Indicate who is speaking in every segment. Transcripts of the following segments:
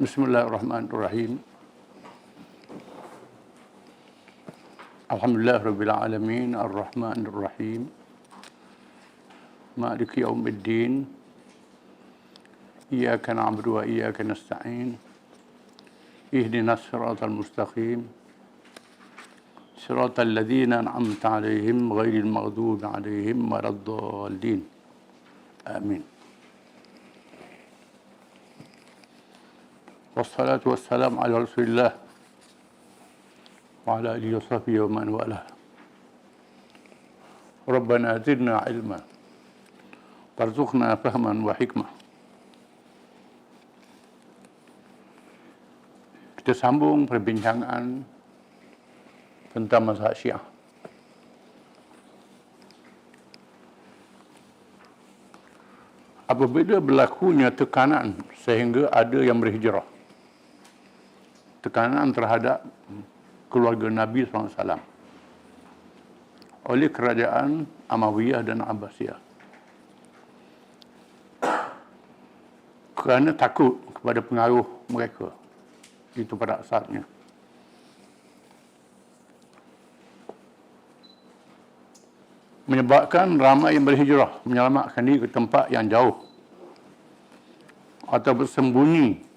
Speaker 1: Bismillahirrahmanirrahim. Alhamdulillahirabbil alamin, arrahmanir rahim. Maliki yaumiddin. Iyyaka na'budu wa iyyaka nasta'in. Ihdinas siratal mustaqim. Siratal ladzina an'amta 'alaihim ghairil maghdubi 'alaihim waladdallin. Amin. Wassalatu wassalamu ala Rasulillah wa ala alihi wa sahbihi wa man walah. Rabbana zidna ilma warzuqna fahman wa hikmah. Kita sambung perbincangan tentang mazhab Syiah. Apabila berlakunya tekanan sehingga ada yang berhijrah, tekanan terhadap keluarga Nabi SAW oleh kerajaan Amawiyah dan Abbasiyah, kerana takut kepada pengaruh mereka itu pada asalnya. Menyebabkan ramai yang berhijrah menyelamatkan diri ke tempat yang jauh atau bersembunyi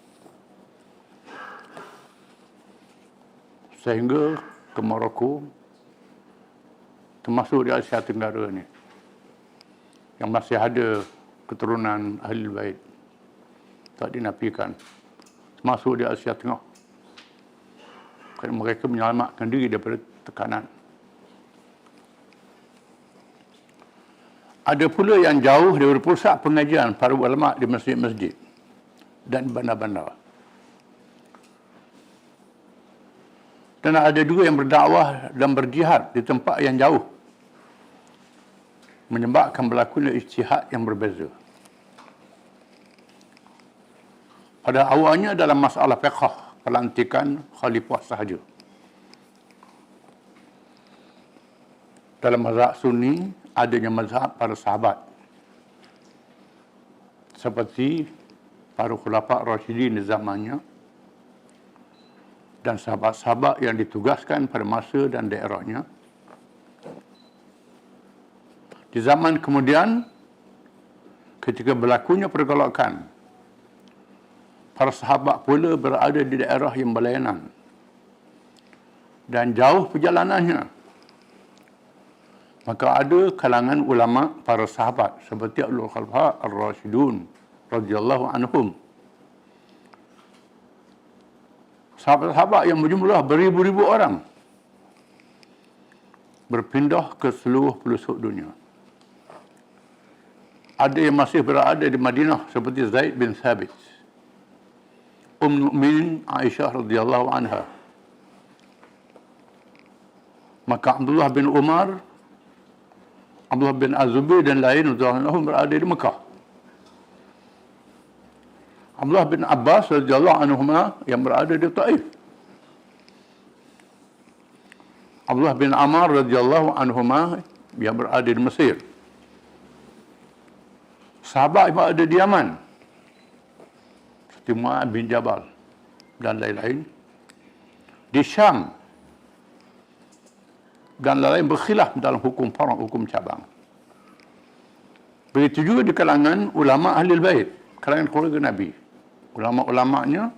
Speaker 1: sehingga ke Morocco, termasuk di Asia Tenggara ni yang masih ada keturunan Ahli Bait, tak dinafikan, termasuk di Asia Tengah, kerana mereka menyelamatkan diri daripada tekanan. Ada pula yang jauh daripada pusat pengajian para ulama di masjid-masjid dan bandar-bandar. Dan ada juga yang berdakwah dan berjihad di tempat yang jauh, menyebabkan berlakunya ijtihad yang berbeza. Pada awalnya dalam masalah fiqh pelantikan khalifah sahaja. Dalam mazhab Sunni adanya mazhab para sahabat seperti para khulafa Rasyidin di zamannya dan sahabat-sahabat yang ditugaskan pada masa dan daerahnya. Di zaman kemudian, ketika berlakunya pergolakan, para sahabat pula berada di daerah yang berlainan dan jauh perjalanannya. Maka ada kalangan ulama para sahabat seperti Al-Khulafa Ar-Rasyidun radhiyallahu anhum, sahabat-sahabat yang berjumlah beribu-ribu orang, berpindah ke seluruh pelosok dunia. Ada yang masih berada di Madinah seperti Zaid bin Thabit, Mukminin Aisyah radhiyallahu anha. Maka Abdullah bin Umar, Abdullah bin Az-Zubair dan lain radhiyallahu anhum berada di Mekah. Abdullah bin Abbas radhiyallahu anhuma yang berada di Taif. Abdullah bin Amr radhiyallahu anhuma yang berada di Mesir. Sahabat yang berada di Yaman seperti Mu'adz bin Jabal dan lain-lain. Di Syam dan lain-lain berkhilaf dalam hukum far'u, hukum cabang. Begitu juga di kalangan ulama Ahlul Bait, kalangan keluarga Nabi. Ulama-ulamanya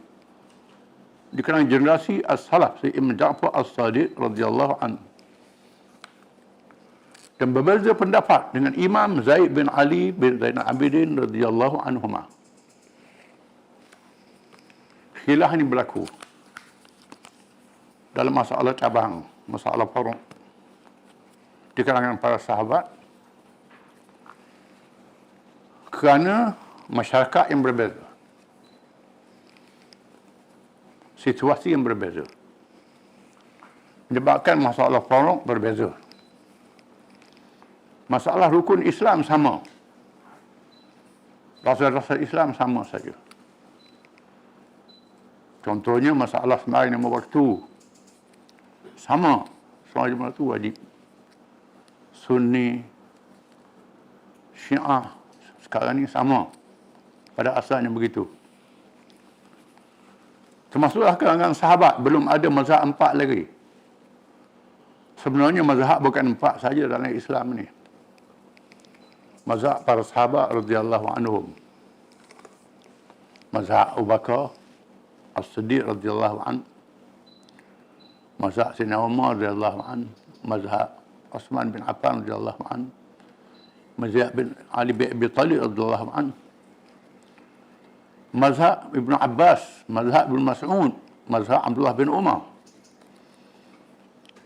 Speaker 1: di kalangan generasi as-salaf, si Ibn Ja'far as-Sadiq radhiyallahu anhu. Dan berbeza pendapat dengan Imam Zaid bin Ali bin Zainal Abidin radhiyallahu anhuma. Khilaf ini berlaku dalam masalah cabang, masalah far'u di kalangan para sahabat kerana masyarakat yang berbeza, situasi yang berbeza, menyebabkan masalah far'u berbeza. Masalah rukun Islam sama, dasar-dasar Islam sama saja. Contohnya masalah sembahyang lima waktu sama, sembahyang lima waktu wajib. Sunni, Syiah sekarang ni sama, pada asalnya begitu. Termasuklah kalangan sahabat, belum ada mazhab 4 lagi. Sebenarnya mazhab bukan 4 saja dalam Islam ni. Mazhab para sahabat radhiyallahu anhum. Mazhab Abu Bakar As-Siddiq radhiyallahu an. Mazhab Sayyidina Umar radhiyallahu an. Mazhab Uthman bin Affan radhiyallahu an. Mazhab bin Ali bin Abi Talib radhiyallahu an. Mazhab Ibn Abbas, mazhab Ibn Mas'ud, mazhab Abdullah bin Umar,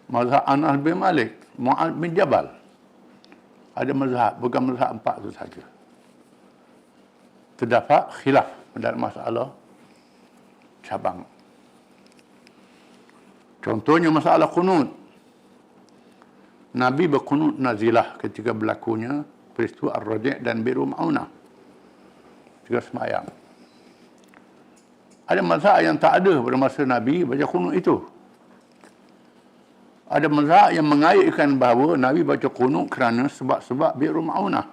Speaker 1: mazhab Anas bin Malik, Mu'ad bin Jabal. Ada mazhab, bukan mazhab 4 itu saja. Terdapat khilaf dalam masalah cabang. Contohnya masalah qunut. Nabi berqunut nazilah ketika berlakunya peristiwa Ar-Raji' dan Biru Ma'unah. Ketika semayang. Ada mazhab yang tak ada pada masa Nabi baca qunut itu. Ada mazhab yang mengaitkan bahawa Nabi baca qunut kerana sebab-sebab Biru Ma'unah.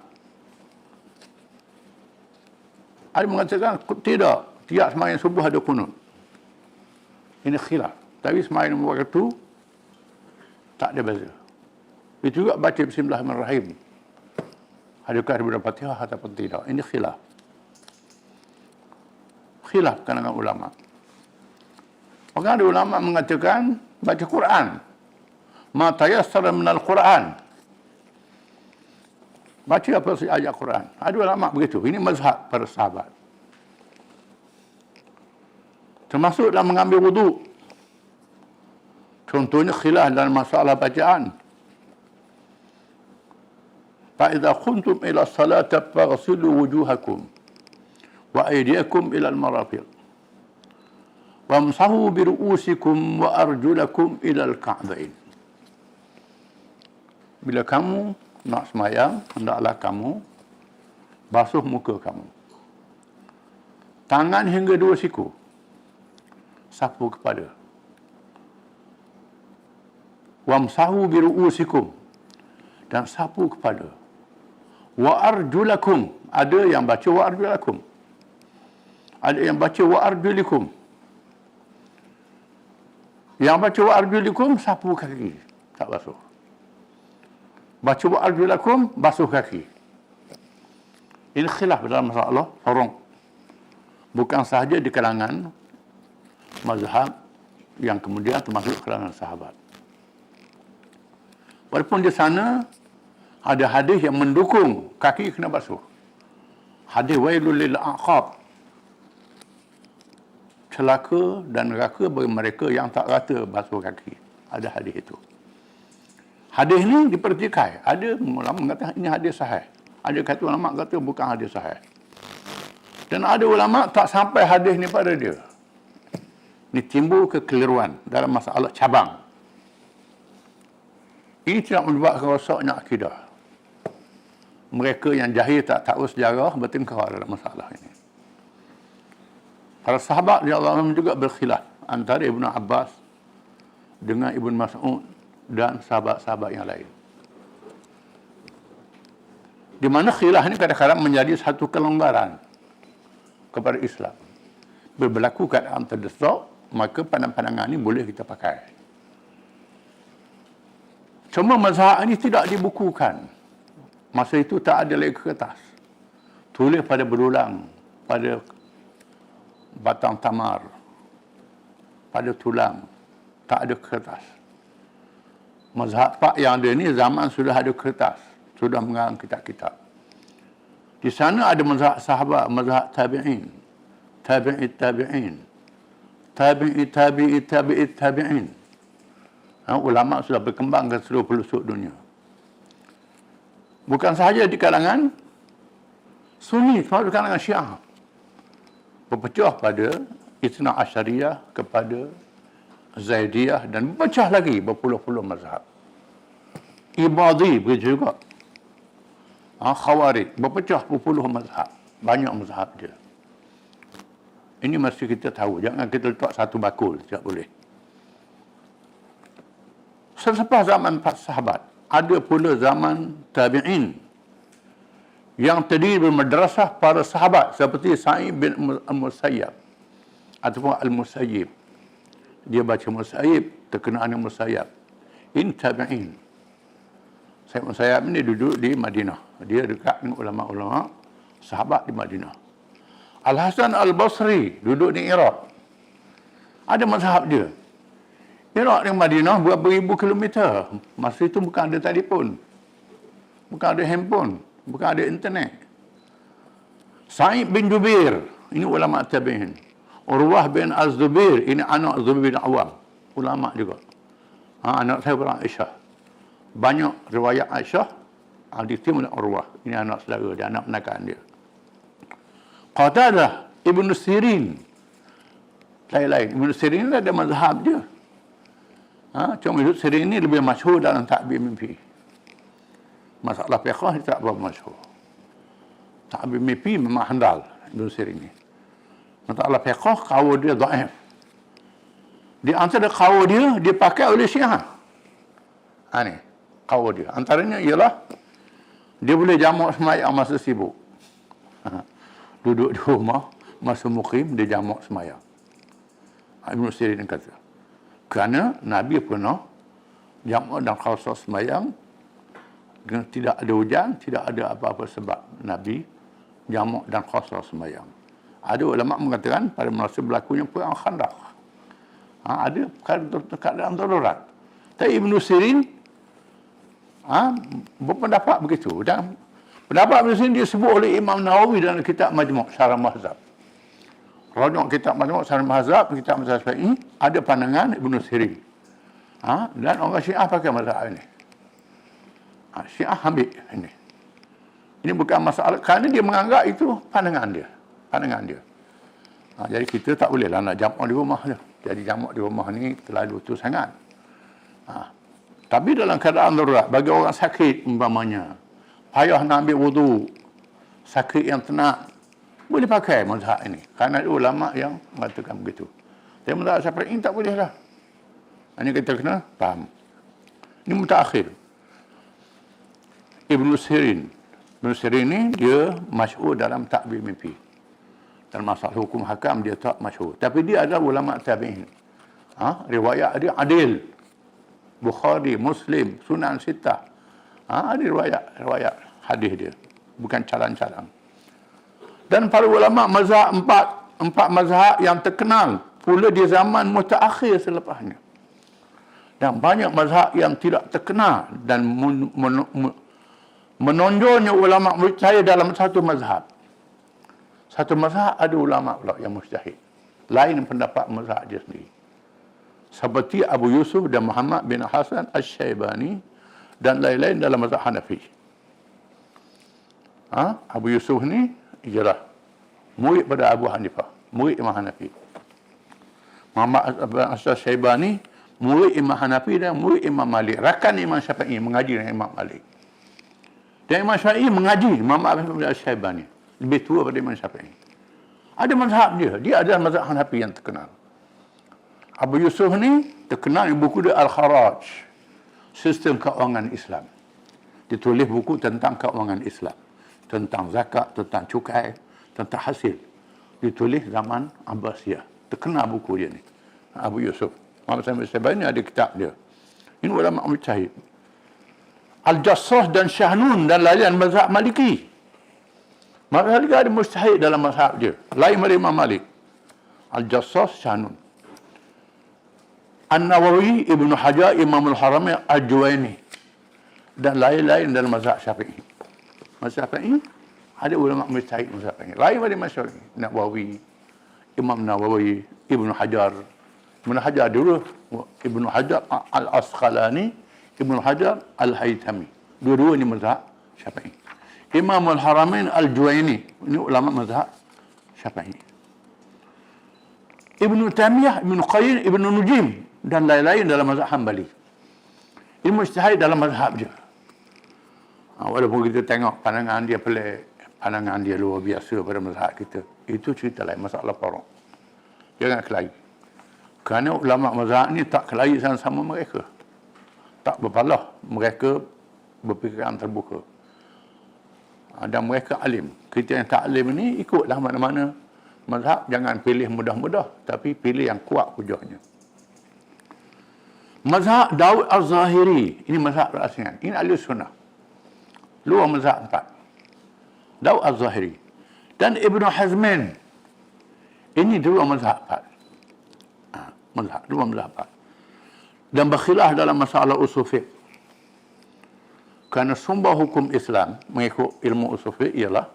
Speaker 1: Ada mengatakan tidak, tiap semayang subuh ada qunut. Ini khilaf. Tapi semayang waktu tak ada beza. Itu juga baca Bismillahirrahmanirrahim. Adakah daripada Fatihah ataupun tidak? Ini khilaf. Khilaf kalangan ulama. Maka ada ulama mengatakan baca Quran. Ma tayassara minal Quran. Baca apa saja ayat Quran. Ada ulama begitu. Ini mazhab para sahabat. Termasuk dalam mengambil wudu. Contohnya khilaf dalam masalah bacaan. Fa'idha kuntum ila salata faghsilu wujuhakum wa aydiyakum ila al-marafiq wamsahu bi ru'usikum wa arjulakum ila al-ka'bain. Bila kamu nak semayang, hendaklah kamu basuh muka kamu, tangan hingga 2 siku, sapu kepala. Wamsahu bi ru'usikum, dan sapu kepala. Wa arjulakum, ada yang baca wa arjulakum, ada yang baca wa arjulikum. Yang baca wa arjulikum sapu kaki, tak basuh. Baca wa arjulakum basuh kaki. Ini khilaf dalam masalah farang. Bukan sahaja di kalangan mazhab yang kemudian termasuk kalangan sahabat. Walaupun di sana ada hadis yang mendukung kaki kena basuh. Hadis wailul lil aqab. Celaka dan neraka bagi mereka yang tak rata basuh kaki. Ada hadis itu. Hadis ni dipertikai. Ada ulama mengatakan ini hadis sahih. Ada kata ulama kata bukan hadis sahih. Dan ada ulama tak sampai hadis ni pada dia. Ini timbul kekeliruan dalam masalah cabang. Ini tidak menyebabkan rosaknya akidah. Mereka yang jahil tak tahu sejarah bertengkar dalam masalah ini. Para sahabat radhiyallahu anhum juga berkhilaf antara Ibn Abbas dengan Ibn Mas'ud dan sahabat-sahabat yang lain. Di mana khilaf ini kadang-kadang menjadi satu kelonggaran kepada Islam. Bila berlaku keadaan terdesak, maka pandangan-pandangan ini boleh kita pakai. Cuma mazhab ini tidak dibukukan. Masa itu tak ada lagi kertas. Tulis pada berulang, pada batang tamar, pada tulang. Tak ada kertas. Mazhab Pak yang ada ni zaman sudah ada kertas. Sudah mengarang kitab-kitab. Di sana ada mazhab sahabat, mazhab tabi'in. Tabi'it tabi'in. Tabi'it tabi'it tabi'it tabi'in. Ulama sudah berkembang ke seluruh pelosok dunia. Bukan sahaja di kalangan Sunni, cuma di kalangan Syiah. Berpecah pada Ithna Asyariyah kepada Zaidiyah dan berpecah lagi berpuluh-puluh mazhab. Ibadi begitu juga. Khawarij berpecah berpuluh mazhab. Banyak mazhab dia. Ini mesti kita tahu. Jangan kita letak satu bakul. Tidak boleh. Selepas zaman sahabat, ada pula zaman tabi'in yang terdiri dari madrasah para sahabat seperti Sa'id bin Al-Musayyab, ataupun Al-Musayyib. Dia baca Musayyib, terkenaan dengan Musayyab. Ini tabi'in. Sayyid Musayyab ini duduk di Madinah. Dia dekat dengan ulama-ulama sahabat di Madinah. Al-Hasan Al-Basri duduk di Iraq. Ada mazhab dia. Iraq dengan Madinah berapa ribu kilometer. Masa itu bukan ada telefon. Bukan ada handphone. Bukan ada internet. Sa'id bin Jubair, ini ulama tabi'in. Urwah bin Az-Zubair, ini anak Zubair bin Awam. Ulama juga. Anak saya orang Aisyah. Banyak riwayat Aisyah, ditimul Urwah. Ini anak saudara dia, anak menakan dia. Qatadah Ibn Sirin. Lain-lain. Ibn Sirin ada mazhab dia. Cuma Ibn Sirin ini lebih masyhur dalam ta'bir mimpi. Masalah fiqh tak berapa masyhur. Ta'bir mimpi memang handal Ibn Sirin ini. Masalah fiqh qaul dia dhaif. Di antara qaul dia dipakai oleh Syiah. Ni qaul dia. Antaranya ialah dia boleh jamak sembahyang masa sibuk. Duduk di rumah masa mukim dia jamak sembahyang. Ibn Sirin kata. Kerana Nabi pernah jamak dan khasah sembahyang dengan tidak ada hujan, tidak ada apa-apa sebab Nabi jamak dan khasah sembahyang. Ada ulama mengatakan pada masa berlakunya perang Khandaq. Ada keadaan darurat. Tapi Ibn Sirin berpendapat begitu. Dan pendapat Ibn Sirin disebut oleh Imam Nawawi dalam kitab Majmu' Syarah Mahzab. Rajak kitab Majmu' Syarah Mahzab, kitab Mazhab Syafi'i, ada pandangan Ibn Sirin. Dan orang Syiah pakai mazhab ini. Syiah ambil ini. Ini bukan masalah, kerana dia menganggap itu pandangan dia. Pandangan dia. Jadi kita tak bolehlah nak jamak di rumah dia. Jadi jamak di rumah ni terlalu tu sangat. Tapi dalam keadaan darurat, bagi orang sakit umpamanya, payah nak ambil wudu, sakit yang tenat, boleh pakai mazhab ini. Kerana ada ulama yang mengatakan begitu. Tapi mazhab Syafi'i tak boleh lah. Ini kita kena faham. Ini mutaakhir. Ibn Sirin. Ibn Sirin ni dia masyhur dalam ta'bir mimpi. Dalam masalah hukum hakam dia tak masyhur. Tapi dia adalah ulama tabi'in. Riwayat dia adil. Bukhari, Muslim, Sunan Sittah. Ada riwayat hadis dia. Bukan calang-calang. Dan para ulama mazhab empat mazhab yang terkenal pula di zaman mutaakhir selepasnya. Dan banyak mazhab yang tidak terkenal dan menonjolnya ulama mujtahid dalam satu mazhab. Satu mazhab ada ulama pula yang mujtahid. Lain pendapat mazhab dia sendiri. Seperti Abu Yusuf dan Muhammad bin Hasan Asy-Syaibani dan lain-lain dalam mazhab Hanafi. Abu Yusuf ni ialah murid pada Abu Hanifah, murid Imam Hanafi. Muhammad bin Hasan Asy-Syaibani murid Imam Hanafi dan murid Imam Malik. Rakan Imam Syafi'i mengaji dengan Imam Malik. Dan Imam Syafi'i mengaji Muhammad bin Asy-Syaibani. Lebih tua pada Imam Syafi'i. Ada mazhab dia. Dia adalah mazhab Hanafi yang terkenal. Abu Yusuf ni terkenal dengan buku dia Al-Kharaj. Sistem keuangan Islam. Ditulis buku tentang keuangan Islam. Tentang zakat, tentang cukai, tentang hasil. Ditulis zaman Abbasiyah. Terkenal buku dia ni. Abu Yusuf. Muhammad bin Asy-Syaibani ada kitab dia. Ini ulama mujtahid. Al-Jassas dan Syahnun dan lain-lain mazhab Maliki. Mazhab Maliki ada mujtahid dalam mazhab dia. Lain dari Imam Malik. Al-Jassas, Syahnun. An-Nawawi, Ibn Hajar, Imam Al-Haramain, Al-Juwaini. Dan lain-lain dalam mazhab Syafi'i. Mazhab Syafi'i ada ulama mujtahid mazhab Syafi'i. Lain dari mazhab Syafi'i. Nawawi, Imam Nawawi, Ibn Hajar. Ibn Hajar dulu, Ibn Hajar Al-Asqalani, Ibn Hajar Al-Haythami. Dua-dua ni mazhab Syafi'i. Imam Al-Haramain Al-Juwaini. Ini ulama mazhab Syafi'i. Ibn Taymiyah, Ibn Qayyim, Ibn Nujim dan lain-lain dalam mazhab Hambali. Ini mujtahid dalam mazhab dia. Walaupun kita tengok pandangan dia pelik, pandangan dia luar biasa pada mazhab kita. Itu cerita lain, masalah faraq. Jangan kelahi. Kerana ulama mazhab ni tak kelahi sama-sama mereka. Tak berpalah. Mereka berfikiran terbuka. Dan mereka alim. Kita yang tak alim ni ikutlah mana-mana mazhab jangan pilih mudah-mudah, tapi pilih yang kuat hujahnya. Mazhab Daud Az-Zahiri, ini mazhab berasingan. Ini ahli sunnah. Luar mazhab 4. Daud Az-Zahiri. Dan Ibn Hazmin. Ini dua mazhab 4. Dua mazhab 4. Dan berkhilaf dalam masalah usul fiqh. Kerana sumber hukum Islam mengikut ilmu usul fiqh ialah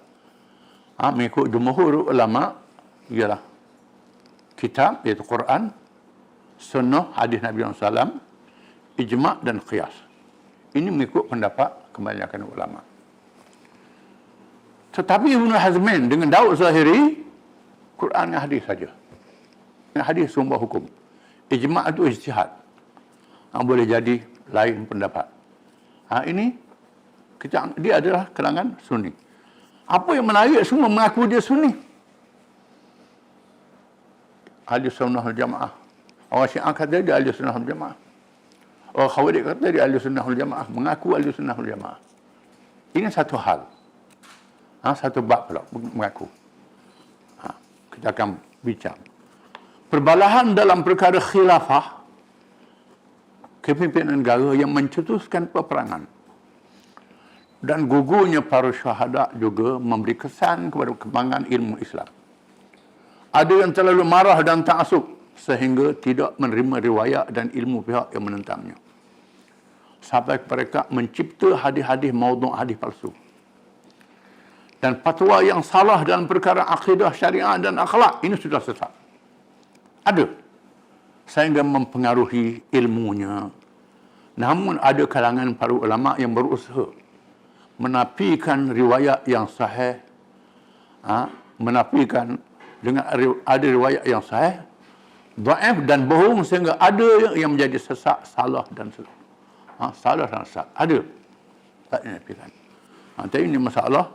Speaker 1: mengikut jumhur ulama ialah kitab iaitu Quran, sunnah, hadis Nabi SAW, ijma' dan qiyas. Ini mengikut pendapat kebanyakan ulama. Tetapi Ibn Hazmin dengan Daud Zahiri, Quran dan hadis saja. Hadis sumber hukum. Ijma' itu ijtihad. Boleh jadi lain pendapat. Ini dia adalah kalangan Sunni. Apa yang menarik semua mengaku dia Sunni. Ahli Sunnah wal Jamaah. Orang Syiah kata dia Ahli Sunnah wal Jamaah. Orang Khawarij kata dia Ahli Sunnah wal Jamaah. Mengaku Ahli Sunnah wal Jamaah. Ini satu hal. Satu bab pula mengaku. Kita akan bincang. Perbalahan dalam perkara khilafah, kepimpinan negara yang mencetuskan peperangan. Dan gugurnya para syuhada juga memberi kesan kepada kembangan ilmu Islam. Ada yang terlalu marah dan ta'asub sehingga tidak menerima riwayat dan ilmu pihak yang menentangnya. Sampai mereka mencipta hadis-hadis maudhu', hadis palsu. Dan fatwa yang salah dalam perkara akidah, syariah dan akhlak, ini sudah sesat. Ada. Sehingga mempengaruhi ilmunya. Namun ada kalangan para ulama yang berusaha menafikan riwayat yang sahih, menafikan dengan ada riwayat yang sahih, dhaif dan bohong sehingga ada yang menjadi sesat, salah dan sesat. Salah dan sesat. Ada. Tak dinafikan. Tapi ini masalah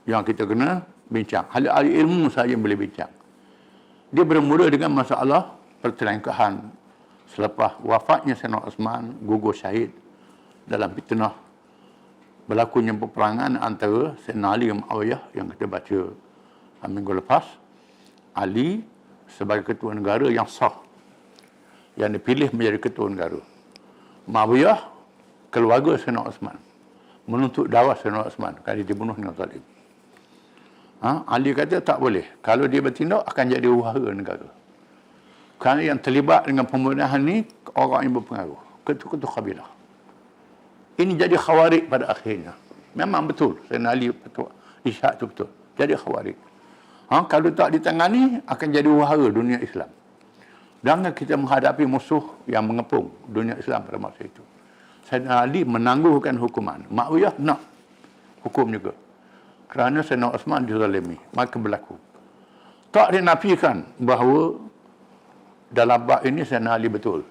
Speaker 1: yang kita kena bincang. Ahli ilmu saja yang boleh bincang. Dia bermula dengan masalah pertelingkahan selepas wafatnya Sayyidina Osman, gugur syahid dalam fitnah berlakunya peperangan antara Sayyidina Ali dan Muawiyah yang kita baca minggu lepas. Ali sebagai ketua negara yang sah, yang dipilih menjadi ketua negara. Muawiyah, keluarga Sayyidina Osman, menuntut dakwah Sayyidina Osman kerana dia dibunuh dengan zalim. Ali kata tak boleh. Kalau dia bertindak akan jadi huru-hara negara. Kerana yang terlibat dengan pembunuhan ni orang yang berpengaruh, ketua-ketua kabilah. Ini jadi khawarij pada akhirnya. Memang betul, Sayyidina Ali betul, Ishaq itu betul. Jadi khawarij. Kalau tak ditangani akan jadi huru-hara dunia Islam. Jangan kita menghadapi musuh yang mengepung dunia Islam pada masa itu. Sayyidina Ali menangguhkan hukuman. Muawiyah nak hukum juga. Kerana Sayyidina Osman dizalimi, maka berlaku. Tak dinafikan bahawa dalam bab ini Sayyidina Ali betul.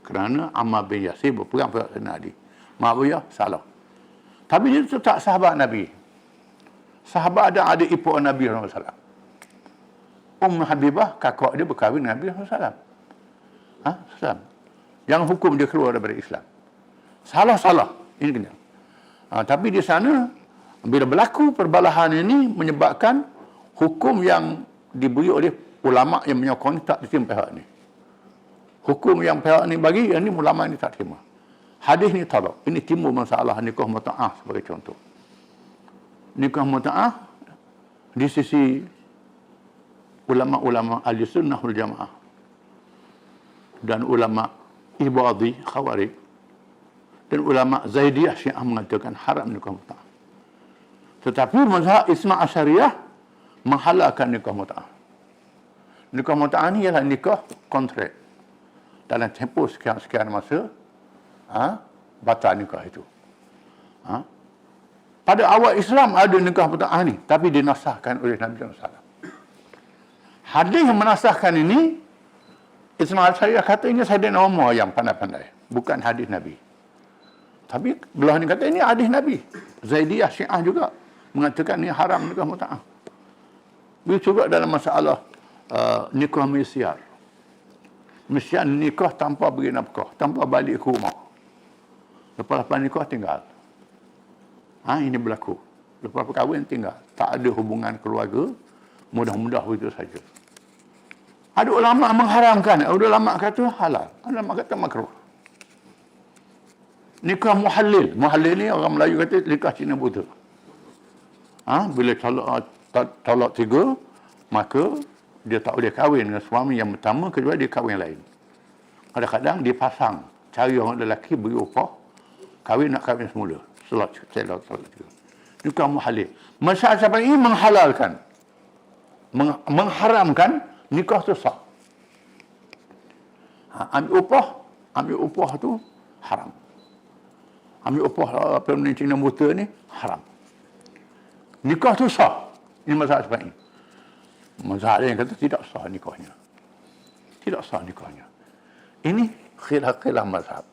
Speaker 1: Kerana Ammar bin Yasir berperang pada Sayyidina Ali. Muawiyah salah. Tapi dia tetap sahabat Nabi. Sahabat ada adik ipar Nabi SAW. Habibah, kakak dia berkahwin dengan Nabi SAW. Yang hukum dia keluar daripada Islam. Salah-salah. Ini kena. Tapi di sana, bila berlaku perbalahan ini menyebabkan hukum yang diberi oleh ulama yang menyokong tak diterima pihak ini. Hukum yang pihak ini bagi, yang ini ulama ini tak terima. Hadis ni tolak. Ini timbul masalah nikah muta'ah sebagai contoh. Nikah muta'ah di sisi ulama-ulama ahli sunnah wal jamaah dan ulama ibadhi khawarij dan ulama zaidiyah syiah mengatakan haram nikah muta'ah. Tetapi mazhab Isna Asyariyah menghalalkan nikah muta'ah. Nikah muta'ah ni ialah nikah kontrak. Dalam tempoh sekian-sekian masa, batal nikah itu. Pada awal Islam ada nikah muta'ah ni, tapi dinasahkan oleh Nabi SAW. Hadis yang menasahkan ini, Ismail Syariah kata ini Sayyidina Umar yang pandai-pandai, bukan hadis Nabi. Tapi belah ni kata ini hadis Nabi. Zaidiyah Syiah juga mengatakan ini haram nikah muta'ah. Begitu juga dalam masalah nikah misyar. Misyar nikah tanpa beri nafkah, tanpa balik ke rumah. Lepas nikah tinggal. Ini berlaku. Lepas berkahwin tinggal. Tak ada hubungan keluarga Mudah-mudah begitu saja. Ada ulama mengharamkan, ada ulama kata halal, ada ulama kata makruh. Nikah muhallil. Muhallil ni orang Melayu kata nikah Cina buta. Bila talak 3, maka dia tak boleh kahwin dengan suami yang pertama, kedua dia kahwin lain. Kadang-kadang dia pasang, cari orang lelaki beri upah, kahwin nak kahwin semula. Talak 3. Nikah muhallil. Masyarakat Syafi'i menghalalkan, mengharamkan nikah tu sah. Ambil upah tu haram. Ambil upah perempuan Cina buta ni haram. Nikah tu sah. Ini mazhab Syafi'i. Mazhab yang kata tidak sah nikahnya. Tidak sah nikahnya. Ini khilaf mazhab.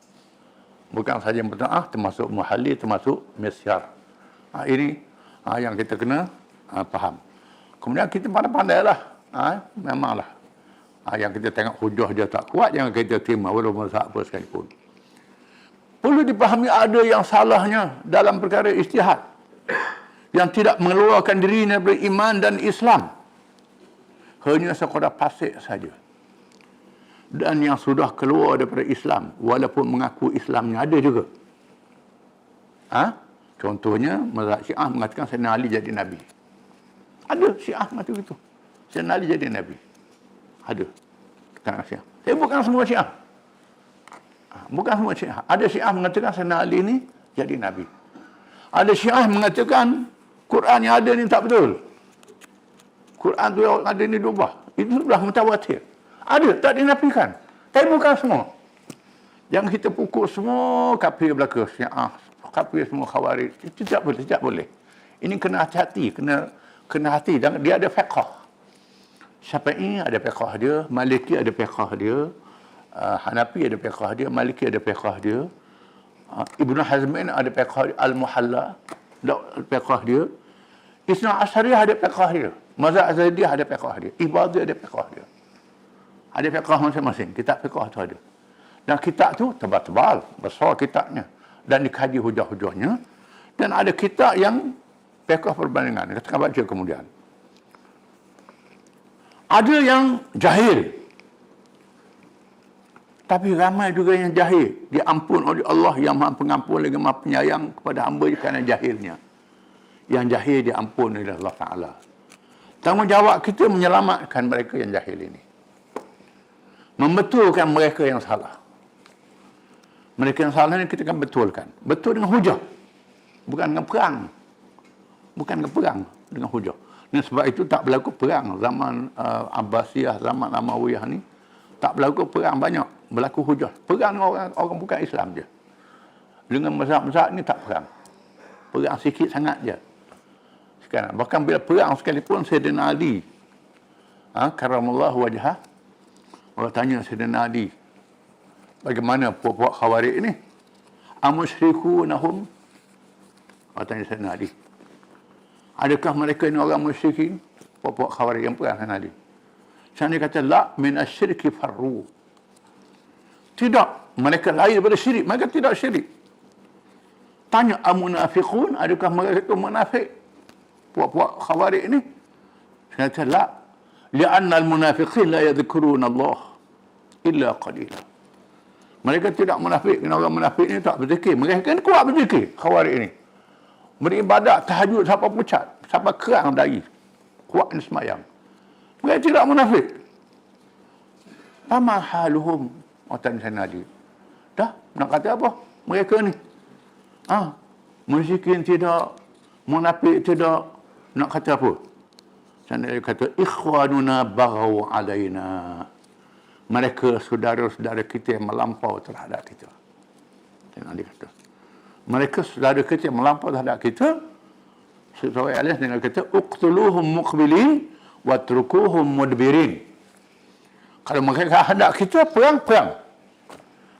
Speaker 1: Bukan saja yang pertama, termasuk muhallil, termasuk misyar. Ini yang kita kena faham. Kemudian kita pandai-pandailah. Memanglah. Yang kita tengok hujah dia tak kuat, jangan kita terima walaupun mazhab apa sekalipun. Perlu dipahami ada yang salahnya dalam perkara ijtihad yang tidak mengeluarkan dirinya dari iman dan Islam. Hanya sekadar fasik saja. Dan yang sudah keluar daripada Islam walaupun mengaku Islamnya ada juga. Contohnya mazhab Syiah mengatakan Sayyidina Ali jadi nabi. Ada Syiah mengatakan itu. Sayyidina Ali jadi nabi. Ada. Kalangan Syiah. Tapi bukan semua Syiah. Bukan semua Syiah. Ada Syiah mengatakan Sayyidina Ali ni jadi nabi. Ada Syiah mengatakan Quran yang ada ni tak betul. Quran tu yang ada ni diubah. Itu sudah mutawatir. Ada, tak dinafikan. Tapi bukan semua. Yang kita pukul semua kafir belaka Syiah, kafir semua Khawarij. Itu tidak boleh, tidak boleh. Ini kena hati-hati, kena hati, dan dia ada fiqh. Syafi'i ada fiqh dia, Maliki ada fiqh dia, Hanafi ada fiqh dia, Maliki ada fiqh dia, Ibnu Hazmin ada fiqh dia, Al-Muhalla ada fiqh dia, Isna Asyariyah ada fiqh dia, Mazhab Zaidiyah ada fiqh dia, Ibadiyah ada fiqh dia. Ada fiqh masing-masing, kitab fiqh tu ada. Dan kitab tu tebal-tebal, besar kitabnya, dan dikaji hujah-hujahnya. Dan ada kitab yang fiqh perbandingan, kita akan baca kemudian. Ada yang jahil. Tapi ramai juga yang jahil. Diampun oleh Allah yang Maha Pengampun lagi Maha Penyayang kepada hamba kerana jahilnya. Yang jahil diampun oleh Allah Ta'ala. Tanggungjawab kita menyelamatkan mereka yang jahil ini. Membetulkan mereka yang salah. Mereka yang salah ini kita akan betulkan. Betul dengan hujah. Bukan dengan perang. Bukan dengan perang. Dengan hujah. Dan sebab itu tak berlaku perang zaman Abbasiyah, zaman Amawiyah ni. Tak berlaku perang banyak. Berlaku hujah. Perang dengan orang bukan Islam je. Dengan mazhab-mazhab ni tak perang. Perang sikit sangat je. Sekarang, bahkan bila perang sekalipun Sayyidina Ali, karamallahu wajhah, orang tanya Sayyidina Ali, bagaimana puak-puak Khawarij ni? Amusyrikunahum? Orang tanya Sayyidina Ali. Adakah mereka ini orang musyrikin? Puak-puak Khawarij yang perang Sayyidina Ali. Sayyidina kata, la min asyirki farru. Tidak. Mereka lain daripada syirik. Mereka tidak syirik. Tanya, amunafiqun? Adakah mereka itu munafik? Puak-puak Khawarij ini? Sayyidina kata, la. Li'anna al-munafiqin la yadhkuruna Allah illa qalila. Mereka tidak munafik. Kerana orang munafik ini tak berzikir. Mereka kan kuat berzikir, Khawarij ini. Beribadat, tahajud sampai pucat, sampai kerang dari. Kuat ni semayang. Mereka tidak munafik. Fama haluhum? Otak Sayyidina Ali. Dah, nak kata apa? Mereka ni. Musyrikin tidak, munafik tidak. Nak kata apa? Sayyidina Ali kata, ikhwanuna baghaw alaina. Mereka saudara-saudara kita yang melampau terhadap kita. Sayyidina Ali kata. Mereka saudara kita yang melampau terhadap kita. Sesuai alis dengan kata, uqtuluhum muqbilin watrukuhum mudbirin. Kalau mereka hadap kita, perang.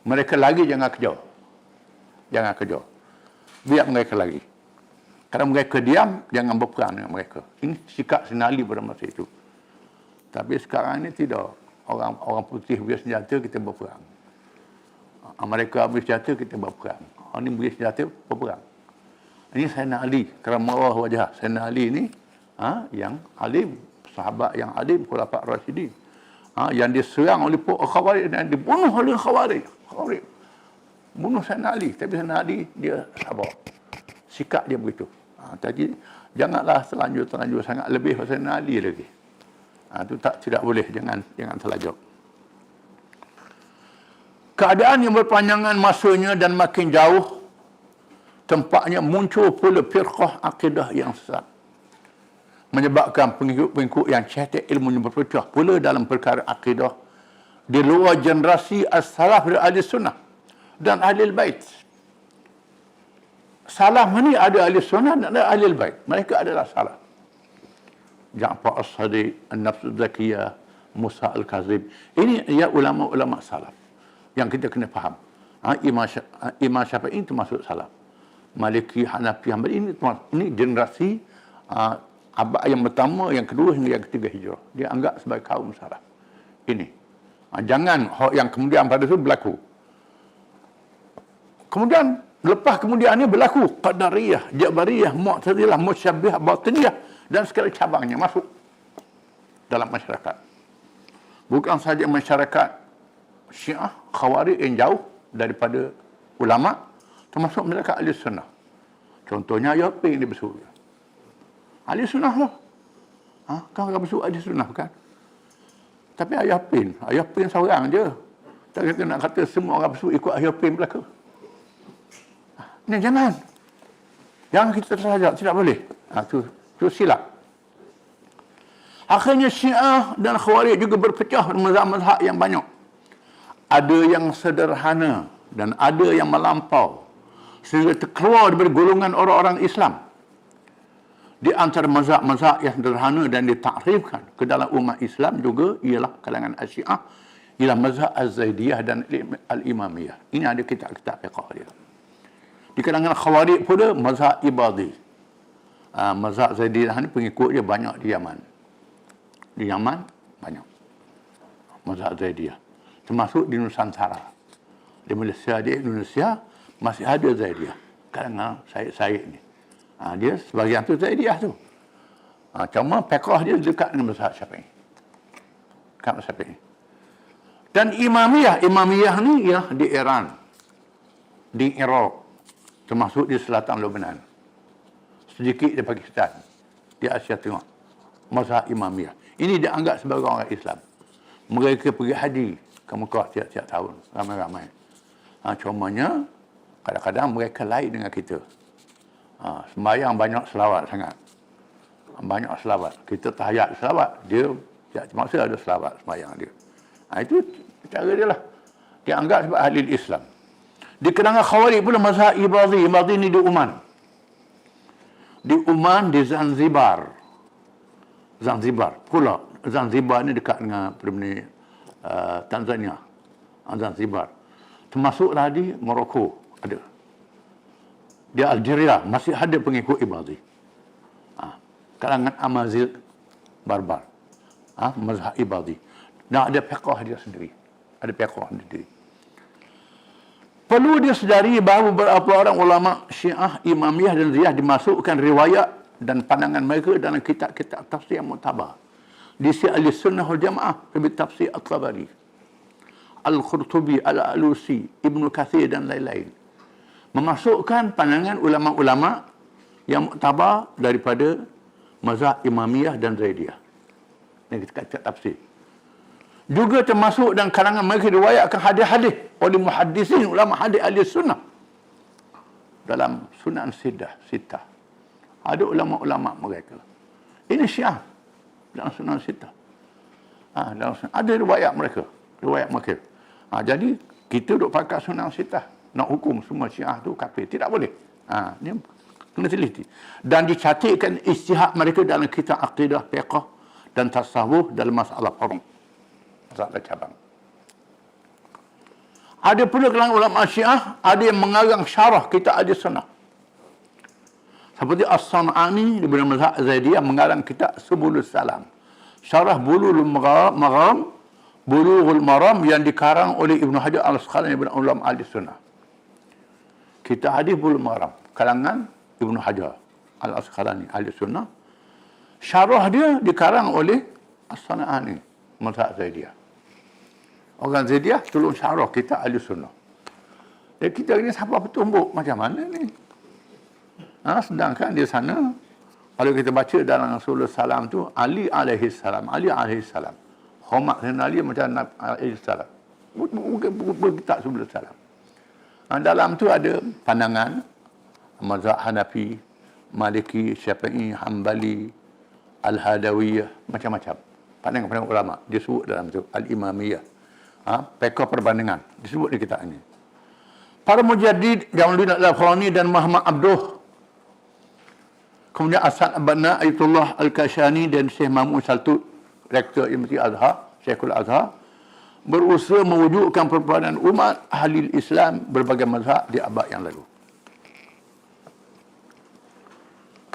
Speaker 1: Mereka lagi, jangan kejar. Jangan kejar. Biar mereka lagi. Kalau mereka diam, jangan berperang dengan mereka. Ini sikap Sayyidina Ali pada masa itu. Tapi sekarang ini tidak. Orang putih beri senjata, kita berperang. Mereka beri senjata, kita berperang. Orang ini beri senjata, berperang. Ini Sayyidina Ali. Karamallahu wajhah. Sayyidina Ali ini, yang alim, sahabat yang alim, khulafa Rasyidin. Yang diserang oleh Khawarij dan dibunuh oleh Khawarij. Bunuh Sayyidina Ali. Tapi Sayyidina Ali, dia sabar. Sikap dia begitu. Tadi, janganlah terlanjur sangat lebih pada Sayyidina Ali lagi. Itu tidak boleh, jangan terlanjur. Keadaan yang berpanjangan masanya dan makin jauh, tempatnya muncul pula firqah akidah yang sesat. Menyebabkan pengikut-pengikut yang cetek ilmunya berpecah pula dalam perkara akidah di luar generasi as-salaf dari ahli sunnah dan ahli bait. Salaf ni ada ahli sunnah dan ada ahli bait. Mereka adalah salaf. Ja'far as-Sadiq, An-Nafs az-Zakiyah, Musa al-Kazim. Ini ya ulama-ulama salaf yang kita kena faham. Imam Syafi'i itu masuk salaf. Maliki, Hanafi, Hanbali ini generasi abad yang pertama, yang kedua hingga yang ketiga hijrah. Dia anggap sebagai kaum salaf. Ini. Jangan yang kemudian pada itu berlaku. Kemudian, lepas kemudian ini berlaku Qadariyah, Jabariyah, Mu'tazilah, Musyabbihah, Batiniyah dan segala cabangnya masuk dalam masyarakat. Bukan saja masyarakat Syiah, Khawarij yang jauh daripada ulama, termasuk mereka ahli sunnah. Contohnya Ayapin di Besur. Ahli sunnah lah. Kan Besur ahli sunnah bukan? Tapi Ayapin seorang je. Tak kata nak kata semua orang Besur ikut Ayapin belaka. Ni jangan. Jangan kita tersajar, tidak boleh. Itu silap. Akhirnya Syiah dan Khawarij juga berpecah mazhab-mazhab yang banyak. Ada yang sederhana dan ada yang melampau sehingga terkeluar dari golongan orang-orang Islam. Di antara mazhab-mazhab yang sederhana dan ditakrifkan ke dalam umat Islam juga ialah kalangan Syiah, ialah mazhab Az-Zaidiyah dan Al-Imamiyah. Ini ada kitab-kitab fiqh dia. Di kalangan Khawarij pula mazhab Ibadi. Mazhab Zaidiyah ni pengikut dia banyak di Yaman. Di Yaman banyak mazhab Zaidiyah. Termasuk di Nusantara. Di Malaysia, di Indonesia masih ada Zaidiyah. Kalangan Syed ni. Dia sebagian tu Zaidiyah tu. Cuma fiqh dia dekat dengan mazhab Syafi'i. Dekat mazhab Syafi'i. Dan Imamiyah ni ya di Iran. Di Iraq. Termasuk di selatan Lebanon. Sedikit di Pakistan. Di Asia Tengah. Mazhab Imamiyah. Ini dianggap sebagai orang Islam. Mereka pergi haji ke Mekah tiap-tiap tahun. Ramai-ramai. Cumanya, kadang-kadang mereka lain dengan kita. Sembahyang banyak selawat sangat. Banyak selawat. Kita tahiyat selawat. Dia tiap masa ada selawat sembahyang dia. Itu cara dia lah. Dia anggap sebagai ahli Islam. Di kalangan Khawarij pula mazhab Ibadi. Ibadi ni di Oman. Di Oman, di Zanzibar. Zanzibar pula. Zanzibar ni dekat dengan Tanzania. Zanzibar. Termasuklah di Morocco ada. Di Algeria masih ada pengikut Ibadi. Kalangan Amazigh Barbar. Mazhab Ibadi. Dan ada fiqh dia sendiri. Ada fiqh sendiri. Perlu dia sedari bahawa beberapa orang ulama Syiah, Imamiyah dan Ziyah dimasukkan riwayat dan pandangan mereka dalam kitab-kitab tafsir yang muktabar. Di sisi Ahlussunnah wal Jamaah seperti tafsir At-Tabari, Al-Qurtubi, Al-Alusi, Ibnu Katsir dan lain-lain. Memasukkan pandangan ulama-ulama yang muktabar daripada mazhab Imamiyah dan Zaidiyah. Ini kitab tafsir. Juga termasuk dalam kalangan mereka riwayatkan hadis-hadis oleh muhaddisin, ulama hadis ahli sunnah. Dalam Sunan Sittah. Ada ulama-ulama mereka. Ini Syiah dalam Sunan Sittah. Ada riwayat mereka. Jadi kita duk pakai Sunan Sittah nak hukum semua Syiah tu kafir. Tidak boleh. Ni kena teliti. Dan dicatatkan ijtihad mereka dalam kitab akidah, fiqh dan tasawuf dalam masalah furu'. Masalah cabang. Ada pula kalangan ulama Syiah, ada yang mengarang syarah kitab Ahli Sunnah. Seperti As-San'ani di dalam mazhab Zaidiyah mengarang kitab Subulus Salam. Syarah Bulughul Maram yang dikarang oleh Ibnu Hajar Al-Asqalani ibn ulama Ahli Sunnah. Kitab hadis Bulughul Maram kalangan Ibnu Hajar Al-Asqalani Ahli Sunnah. Syarah dia dikarang oleh As-San'ani, mazhab Zaidiyah. Orang Zaidiyah tolong syarah kita ahli sunnah. Dan kita ni siapa bertumbuk macam mana ni? Sedangkan di sana, kalau kita baca dalam Rasulullah Salam tu, Ali alaihi salam, Ali alaihi salam. Hormat dengan Ali macam Nabi alaihi salam. Bukan kitab sebelum salam. Dalam tu ada pandangan mazhab Hanafi, Maliki, Syafi'i, Hambali, Al-Hadawiyah, macam-macam. Pandangan-pandangan ulama disebut dalam tu Al-Imamiyah. Pekah perbandingan disebut di kitab ini. Para mujaddid Jamaluddin Al-Afghani dan Muhammad Abduh, kemudian Asad Banna, Ayatullah Al-Kashani dan Syekh Mahmud Saltut, Rektor Universiti Azhar, Syekhul Azhar, berusaha mewujudkan perbandingan umat ahli Islam berbagai mazhab di abad yang lalu.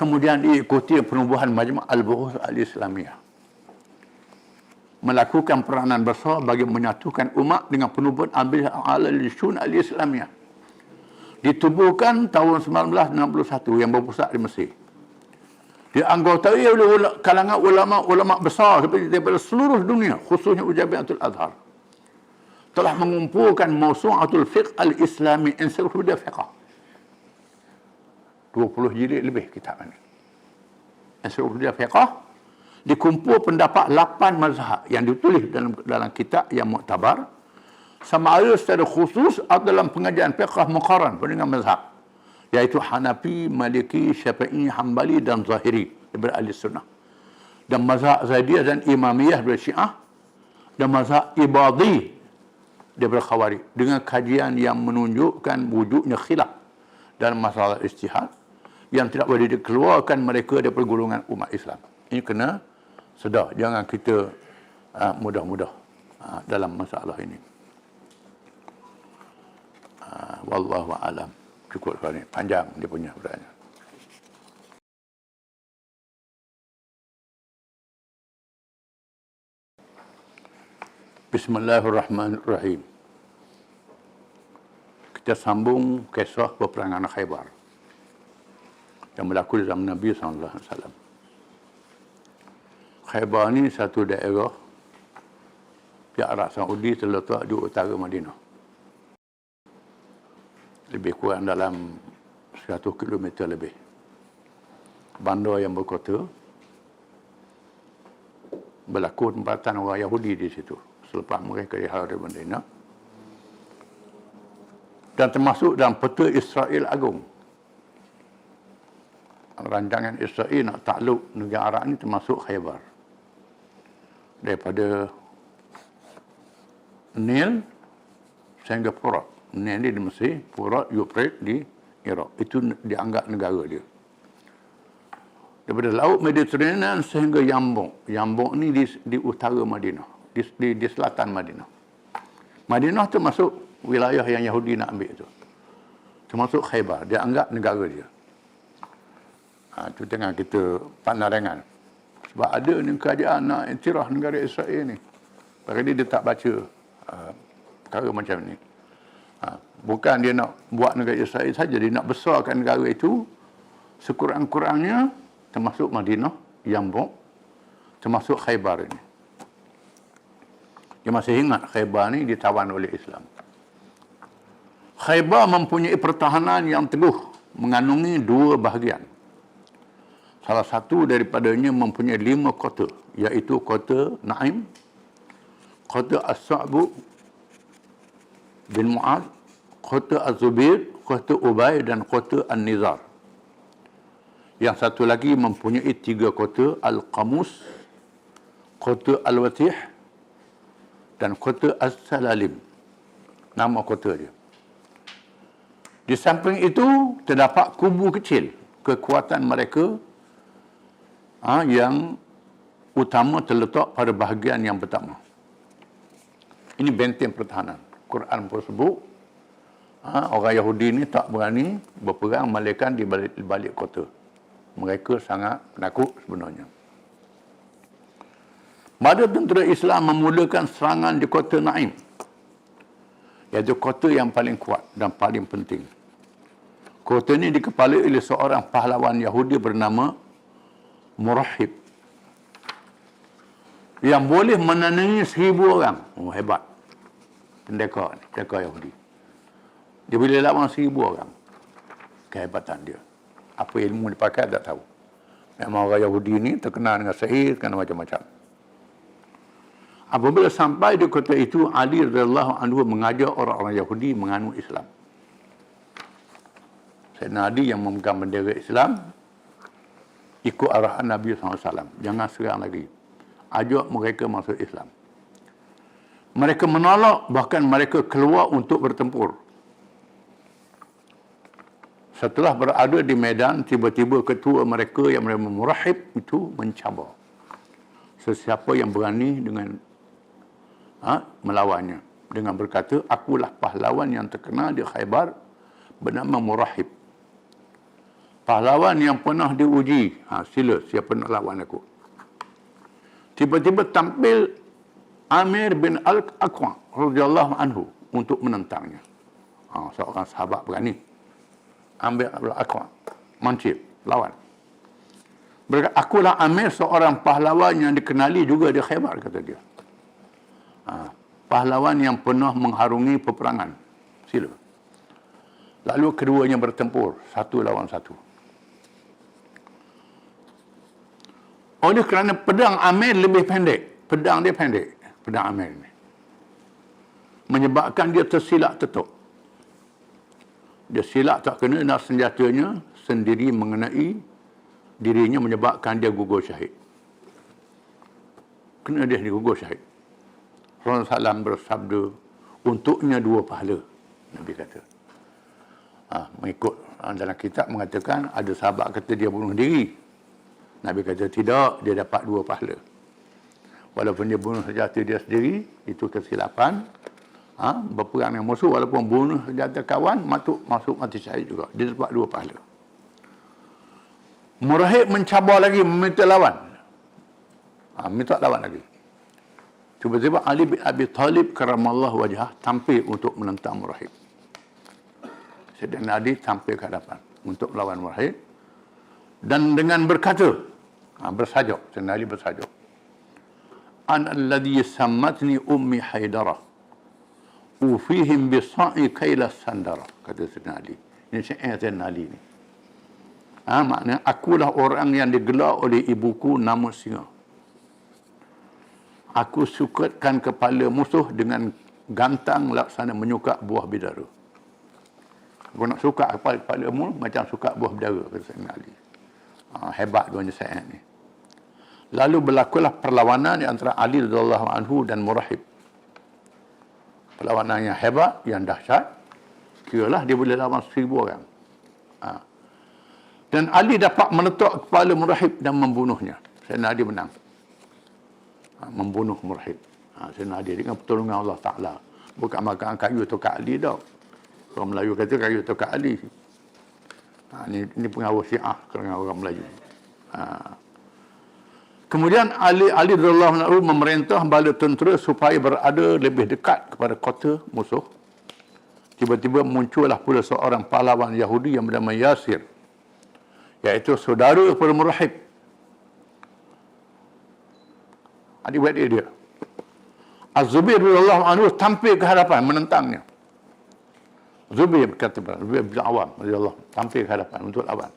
Speaker 1: Kemudian diikuti penubuhan Majma' Al-Buhuth Al-Islamiyah, melakukan peranan besar bagi menyatukan umat dengan penubuhan Al-Shun Al-Islamiyah. Ditubuhkan tahun 1961 yang berpusat di Mesir. Dianggotai oleh kalangan ulama-ulama besar daripada seluruh dunia, khususnya Jamiatul Azhar. Telah mengumpulkan Mawsu'atul Fiqh Al-Islami, Ensiklopedia Fiqh. 20 jilid lebih kitab ini. Ensiklopedia Fiqh dikumpul pendapat 8 mazhab yang ditulis dalam kitab yang muktabar, sama ada secara khusus atau dalam pengajian fiqh muqaran dengan mazhab, iaitu Hanafi, Maliki, Syafi'i, Hambali dan Zahiri daripada ahli sunnah, dan mazhab Zaidiyah dan Imamiyah daripada Syiah, dan mazhab Ibadhi daripada Khawarij, dengan kajian yang menunjukkan wujudnya khilaf dalam masalah ijtihad yang tidak boleh dikeluarkan mereka daripada golongan umat Islam. Ini kena sedar, jangan kita mudah-mudah dalam masalah ini. Wallahu a'lam. Cukup sekali, panjang dia punya pertanyaan. Bismillahirrahmanirrahim. Kita sambung kisah peperangan Khaybar yang berlaku di zaman Nabi SAW. Khaybar ni satu daerah di Arab Saudi, terletak di utara Madinah. Lebih kurang dalam 100 km lebih. Bandar yang berkota, berlaku tempatan orang Yahudi di situ selepas mereka dihalau dari Madinah, dan termasuk dalam peta Israel Agung. Rancangan Israel nak takluk negara Arab ini termasuk Khaybar. Daripada Nil sehingga Furat. Nil di Mesir, Furat, Euphrates di Iraq. Itu dianggap negara dia. Daripada Laut Mediterranean sehingga Yambung. Yambung ni di utara Madinah. Di selatan Madinah. Madinah termasuk wilayah yang Yahudi nak ambil itu. Termasuk Khaybar. Dia anggap negara dia. Itu tengah kita pandangan. Sebab ada ni kerajaan nak intirah negara Israel ni. Padahal dia tak baca perkara macam ni. Bukan dia nak buat negara Israel saja, dia nak besarkan negara itu sekurang-kurangnya, termasuk Madinah, Yambung, termasuk Khaybar ini. Dia masih ingat Khaybar ni ditawan oleh Islam. Khaybar mempunyai pertahanan yang teguh, mengandungi 2 bahagian. Salah satu daripadanya mempunyai 5 kota, iaitu kota Naim, kota As-Sa'bu bin Mu'ad, kota Az-Zubair, kota Ubay dan kota An-Nizar. Yang satu lagi mempunyai 3 kota, Al-Qamus, kota Al-Watih dan kota As-Salalim. Nama kota dia. Di samping itu terdapat kubu kecil. Kekuatan mereka yang utama terletak pada bahagian yang pertama. Ini benteng pertahanan. Quran pun sebut, orang Yahudi ni tak berani berperang malaikat di balik kota. Mereka sangat penakut sebenarnya. Mada tentera Islam memulakan serangan di kota Naim, iaitu kota yang paling kuat dan paling penting. Kota ini dikepalai oleh seorang pahlawan Yahudi bernama Murahib yang boleh menandingi 1,000 orang. Oh, hebat. Pendekar Yahudi. Dia boleh lawan 1,000 orang. Kehebatan dia. Apa ilmu dia pakai, tak tahu. Memang orang Yahudi ni terkenal dengan sihir, terkenal macam-macam. Apabila sampai di kota itu, Ali radhiyallahu anhu mengajar orang-orang Yahudi menganut Islam. Sayyidina Ali yang memegang bendera Islam, ikut arahan Nabi SAW. Jangan serang lagi. Ajak mereka masuk Islam. Mereka menolak, bahkan mereka keluar untuk bertempur. Setelah berada di medan, tiba-tiba ketua mereka yang bernama Murahib itu mencabar sesiapa yang berani dengan melawannya. Dengan berkata, akulah pahlawan yang terkenal di Khaybar bernama Murahib. Pahlawan yang pernah diuji. Sila, siapa nak lawan aku? Tiba-tiba tampil Amir bin Al-Aqwa radhiyallahu anhu untuk menentangnya. Seorang sahabat berani. Amir bin Al-Aqwa mancip, lawan. Berkata, akulah Amir, seorang pahlawan yang dikenali juga di Khaybar, kata dia. Pahlawan yang pernah mengharungi peperangan. Sila. Lalu keduanya bertempur, satu lawan satu. Oleh kerana pedang Amir lebih pendek, pedang dia pendek, pedang Amir ini, menyebabkan dia tersilap tetuk. Dia silap tak kena dan senjatanya sendiri mengenai dirinya, menyebabkan dia gugur syahid. Kena dia gugur syahid. Rasulullah SAW bersabda, untuknya 2 pahala. Nabi kata. Mengikut dalam kitab mengatakan, ada sahabat kata dia bunuh diri. Nabi kata tidak, dia dapat 2 pahala. Walaupun dia bunuh senjata dia sendiri, itu kesilapan. Berperang dengan musuh, walaupun bunuh senjata kawan, masuk mati syahid juga. Dia dapat 2 pahala. Murahib mencabar lagi, meminta lawan. Minta lawan lagi. Tiba-tiba Ali bin Abi Talib karamallahu wajhah tampil untuk menentang Murahib. Sayyidina Ali tampil ke hadapan untuk melawan Murahib. Dan dengan berkata, bersajuk, Sayyidina Ali bersajuk, Ana alladhi sammatni ummi Haidarah, ufihim bisa'i kaila sandara, kata Sayyidina Ali. Ini Sayyidina Ali ni. Maknanya, akulah orang yang digelar oleh ibuku nama singa. Aku sukatkan kepala musuh dengan gantang laksana menyukat buah bidara. Aku nak sukat kepala-kepalamu macam sukat buah bidara, kata Sayyidina Ali. Hebat duanya Sayyid ni. Lalu berlakulah perlawanan di antara Ali radhiyallahu anhu dan Murahib. Perlawanan yang hebat, yang dahsyat. Kiralah dia boleh lawan 1,000 orang. Dan Ali dapat meletak kepala Murahib dan membunuhnya. Sayyidina Ali menang. Membunuh Murahib. Sayyidina Ali dengan pertolongan Allah Ta'ala. Bukan makan kayu tokat Ali dah. Orang Melayu kata kayu tokat Ali. Ini pengaruh Syiah dengan orang Melayu. Kemudian Ali radhiyallahu anhu memerintah bala tentera supaya berada lebih dekat kepada kota musuh. Tiba-tiba muncullah pula seorang pahlawan Yahudi yang bernama Yasir, iaitu saudara kepada Murahib. Adik-adik dia. Az-Zubair radhiyallahu anhu tampil ke hadapan menentangnya. Zubair berkata, Zubair bin Awam radhiyallahu tampil ke hadapan untuk lawan.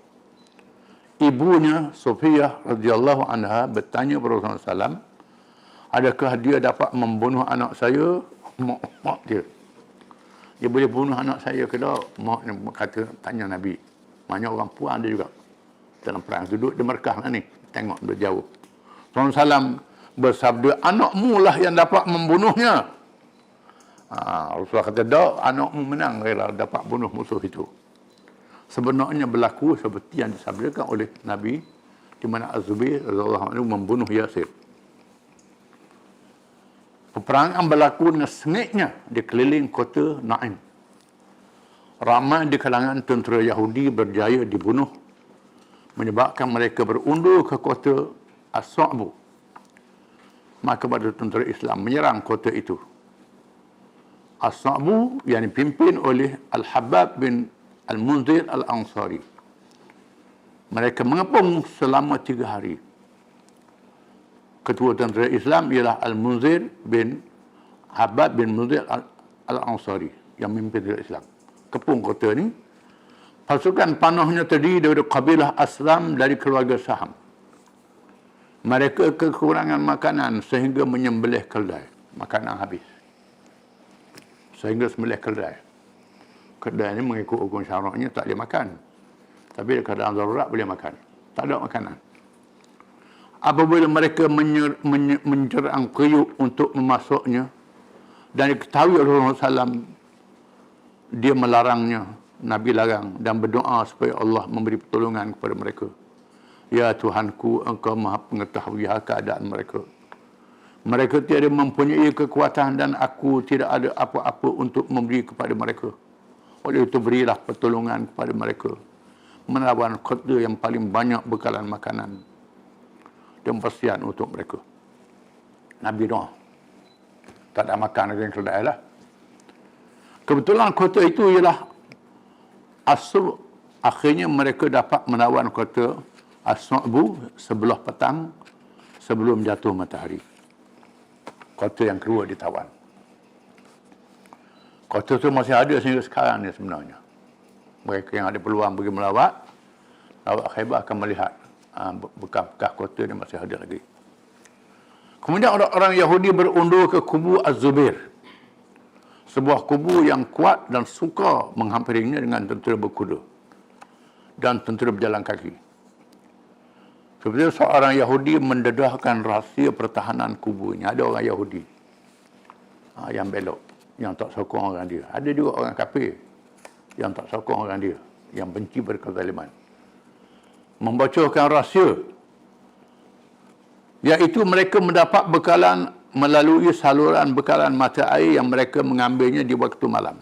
Speaker 1: Ibunya Sofiyah radhiyallahu anha bertanya kepada Rasulullah SAW, adakah dia dapat membunuh anak saya? Mak dia. Dia boleh bunuh anak saya ke tak? Mak kata, tanya Nabi. Banyak orang puan dia juga. Dalam perang duduk di Mekah lah ni. Tengok dia jauh. Rasulullah SAW bersabda, anakmu lah yang dapat membunuhnya. Rasulullah kata, tak, anakmu menang rela dapat bunuh musuh itu. Sebenarnya berlaku seperti yang disabdakan oleh Nabi, di mana Az-Zubair radhiyallahu anhu membunuh Yasir. Peperangan berlaku dengan sengitnya di keliling kota Naim. Ramai di kalangan tentera Yahudi berjaya dibunuh, menyebabkan mereka berundur ke kota As-Sa'bu. Maka pada tentera Islam menyerang kota itu. As-Sa'bu yang dipimpin oleh Al-Habab bin Al-Munzir Al-Ansari. Mereka mengepung selama 3 hari. ketua tentera Islam ialah Al-Munzir bin Habab bin Munzir Al-Ansari yang memimpin tentera Islam. Kepung kota ni. Pasukan panahnya terdiri daripada kabilah Aslam dari keluarga Saham. Mereka kekurangan makanan sehingga menyembelih keldai. Makanan habis. Sehingga sembelih keldai. Keldai ni mengikut hukum syaraknya tak boleh makan. Tapi keadaan darurat boleh makan. Tak ada makanan. Apabila mereka menjerang periuk untuk memasuknya dan diketahui oleh Rasulullah SAW, dia melarangnya, Nabi larang dan berdoa supaya Allah memberi pertolongan kepada mereka. Ya Tuhanku, Engkau Maha Pengetahui keadaan mereka. Mereka tiada mempunyai kekuatan dan aku tidak ada apa-apa untuk memberi kepada mereka. Oleh itu berilah pertolongan kepada mereka melawan kota yang paling banyak bekalan makanan dan persian untuk mereka. Nabi doa. Tak ada makan lagi yang keldai lah. Kebetulan kota itu ialah asal. Akhirnya mereka dapat menawan kota As-Su'bu sebelah petang sebelum jatuh matahari. Kota yang kedua ditawan. Kota itu masih ada sehingga sekarang ni sebenarnya. Mereka yang ada peluang pergi melawat Khaybar akan melihat bekas-bekas kota ni masih ada lagi. Kemudian orang-orang Yahudi berundur ke kubu Az-Zubair. Sebuah kubu yang kuat dan suka menghampirinya dengan tentera berkuda dan tentera berjalan kaki. Seperti seorang Yahudi mendedahkan rahsia pertahanan kubunya. Ada orang Yahudi yang belok, yang tak sokong orang dia. Ada juga orang kafir yang tak sokong orang dia, yang benci berkezaliman. Membocorkan rahsia, iaitu mereka mendapat bekalan melalui saluran bekalan mata air yang mereka mengambilnya di waktu malam.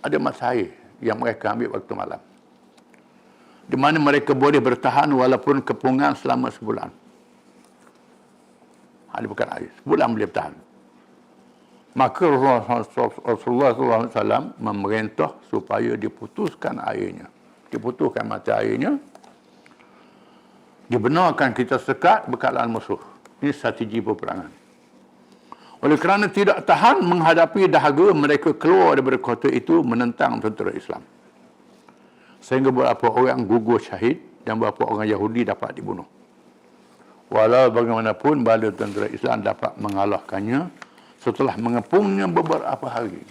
Speaker 1: Ada mata air yang mereka ambil waktu malam, di mana mereka boleh bertahan walaupun kepungan selama sebulan. Ada bekalan air, sebulan boleh bertahan. Maka Rasulullah SAW memerintah supaya diputuskan airnya, diputuskan mata airnya, dibenarkan kita sekat bekalan musuh. Ini strategi peperangan. Oleh kerana tidak tahan menghadapi dahaga, mereka keluar daripada kota itu menentang tentera Islam. Sehingga beberapa orang gugur syahid dan beberapa orang Yahudi dapat dibunuh. Walau bagaimanapun, bala tentera Islam dapat mengalahkannya setelah mengepungnya beberapa hari.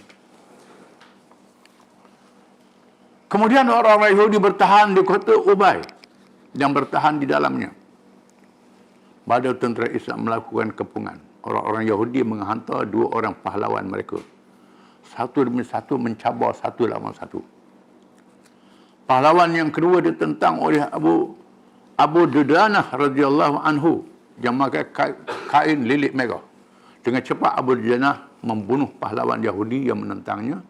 Speaker 1: Kemudian orang-orang Yahudi bertahan di kota Ubay yang bertahan di dalamnya. Bala tentera Islam melakukan kepungan. Orang-orang Yahudi menghantar 2 orang pahlawan mereka. Satu demi satu mencabar satu lawan satu. Pahlawan yang kedua ditentang oleh Abu Dudanah radhiyallahu anhu yang memakai kain lilit merah. Dengan cepat Abu Dudanah membunuh pahlawan Yahudi yang menentangnya,